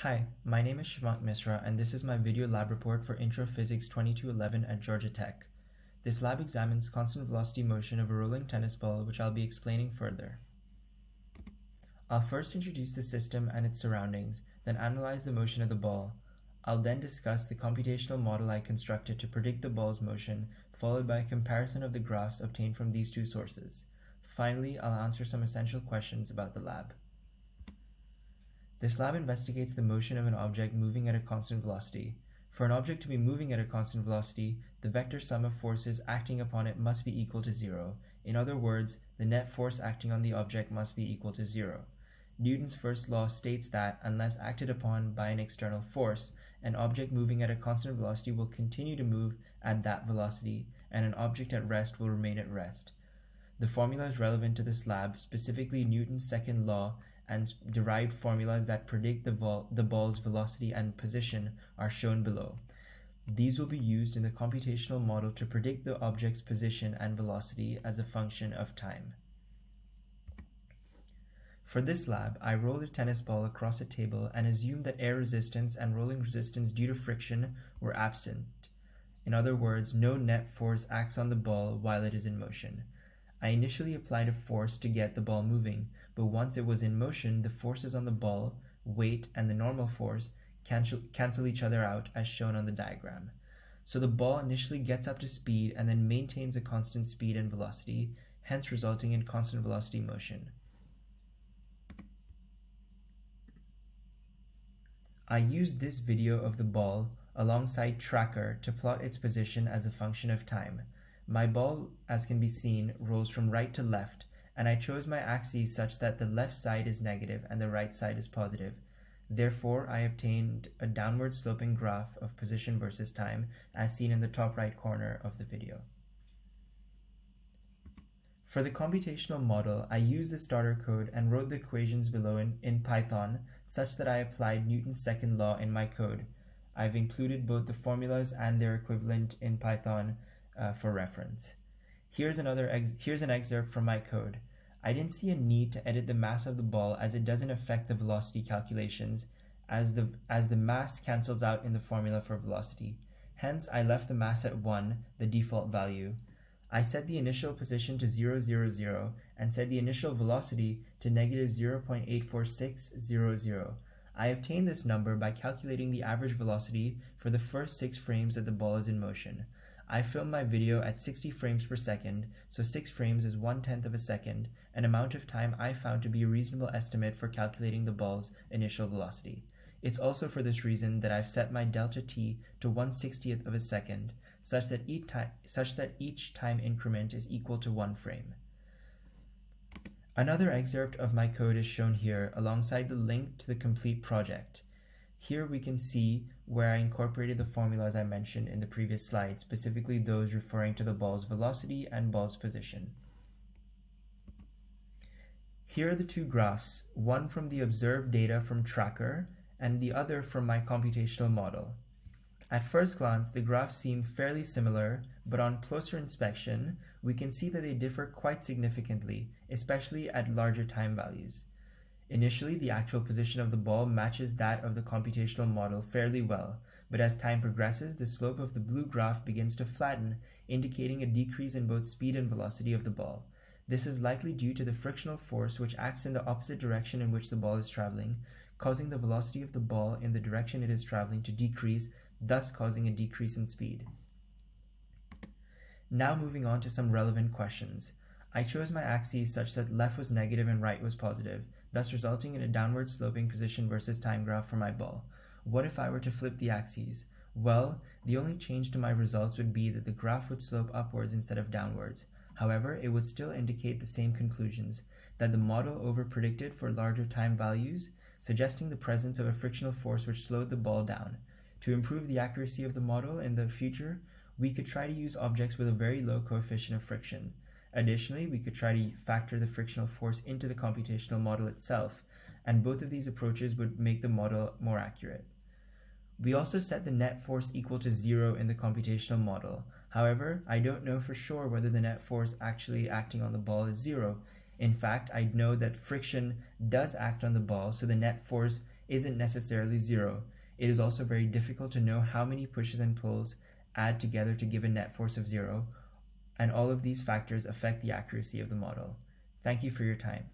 Hi, my name is Shivant Misra and this is my video lab report for Intro Physics 2211 at Georgia Tech. This lab examines constant velocity motion of a rolling tennis ball, which I'll be explaining further. I'll first introduce the system and its surroundings, then analyze the motion of the ball. I'll then discuss the computational model I constructed to predict the ball's motion, followed by a comparison of the graphs obtained from these two sources. Finally, I'll answer some essential questions about the lab. This lab investigates the motion of an object moving at a constant velocity. For an object to be moving at a constant velocity, the vector sum of forces acting upon it must be equal to zero. In other words, the net force acting on the object must be equal to zero. Newton's first law states that, unless acted upon by an external force, an object moving at a constant velocity will continue to move at that velocity, and an object at rest will remain at rest. The formula is relevant to this lab, specifically Newton's second law, and derived formulas that predict the ball's velocity and position are shown below. These will be used in the computational model to predict the object's position and velocity as a function of time. For this lab, I rolled a tennis ball across a table and assumed that air resistance and rolling resistance due to friction were absent. In other words, no net force acts on the ball while it is in motion. I initially applied a force to get the ball moving, but once it was in motion, the forces on the ball, weight, and the normal force cancel each other out as shown on the diagram. So the ball initially gets up to speed and then maintains a constant speed and velocity, hence resulting in constant velocity motion. I used this video of the ball alongside tracker to plot its position as a function of time. My ball, as can be seen, rolls from right to left, and I chose my axes such that the left side is negative and the right side is positive. Therefore, I obtained a downward sloping graph of position versus time, as seen in the top right corner of the video. For the computational model, I used the starter code and wrote the equations below in Python, such that I applied Newton's second law in my code. I've included both the formulas and their equivalent in Python for reference. Here's an excerpt from my code. I didn't see a need to edit the mass of the ball as it doesn't affect the velocity calculations, as the mass cancels out in the formula for velocity. Hence, I left the mass at 1, the default value. I set the initial position to 0, 0, 0, and set the initial velocity to negative 0.84600. I obtained this number by calculating the average velocity for the first 6 frames that the ball is in motion. I filmed my video at 60 frames per second, so 6 frames is 1/10 of a second, an amount of time I found to be a reasonable estimate for calculating the ball's initial velocity. It's also for this reason that I've set my delta t to 1/60th of a second, such that each time increment is equal to 1 frame. Another excerpt of my code is shown here alongside the link to the complete project. Here we can see where I incorporated the formulas I mentioned in the previous slide, specifically those referring to the ball's velocity and ball's position. Here are the two graphs, one from the observed data from tracker and the other from my computational model. At first glance, the graphs seem fairly similar, but on closer inspection, we can see that they differ quite significantly, especially at larger time values. Initially, the actual position of the ball matches that of the computational model fairly well, but as time progresses, the slope of the blue graph begins to flatten, indicating a decrease in both speed and velocity of the ball. This is likely due to the frictional force which acts in the opposite direction in which the ball is traveling, causing the velocity of the ball in the direction it is traveling to decrease, thus causing a decrease in speed. Now moving on to some relevant questions. I chose my axes such that left was negative and right was positive, thus resulting in a downward sloping position versus time graph for my ball. What if I were to flip the axes? Well, the only change to my results would be that the graph would slope upwards instead of downwards. However, it would still indicate the same conclusions, that the model overpredicted for larger time values, suggesting the presence of a frictional force which slowed the ball down. To improve the accuracy of the model in the future, we could try to use objects with a very low coefficient of friction. Additionally, we could try to factor the frictional force into the computational model itself, and both of these approaches would make the model more accurate. We also set the net force equal to 0 in the computational model. However, I don't know for sure whether the net force actually acting on the ball is 0. In fact, I know that friction does act on the ball, so the net force isn't necessarily zero. It is also very difficult to know how many pushes and pulls add together to give a net force of zero, and all of these factors affect the accuracy of the model. Thank you for your time.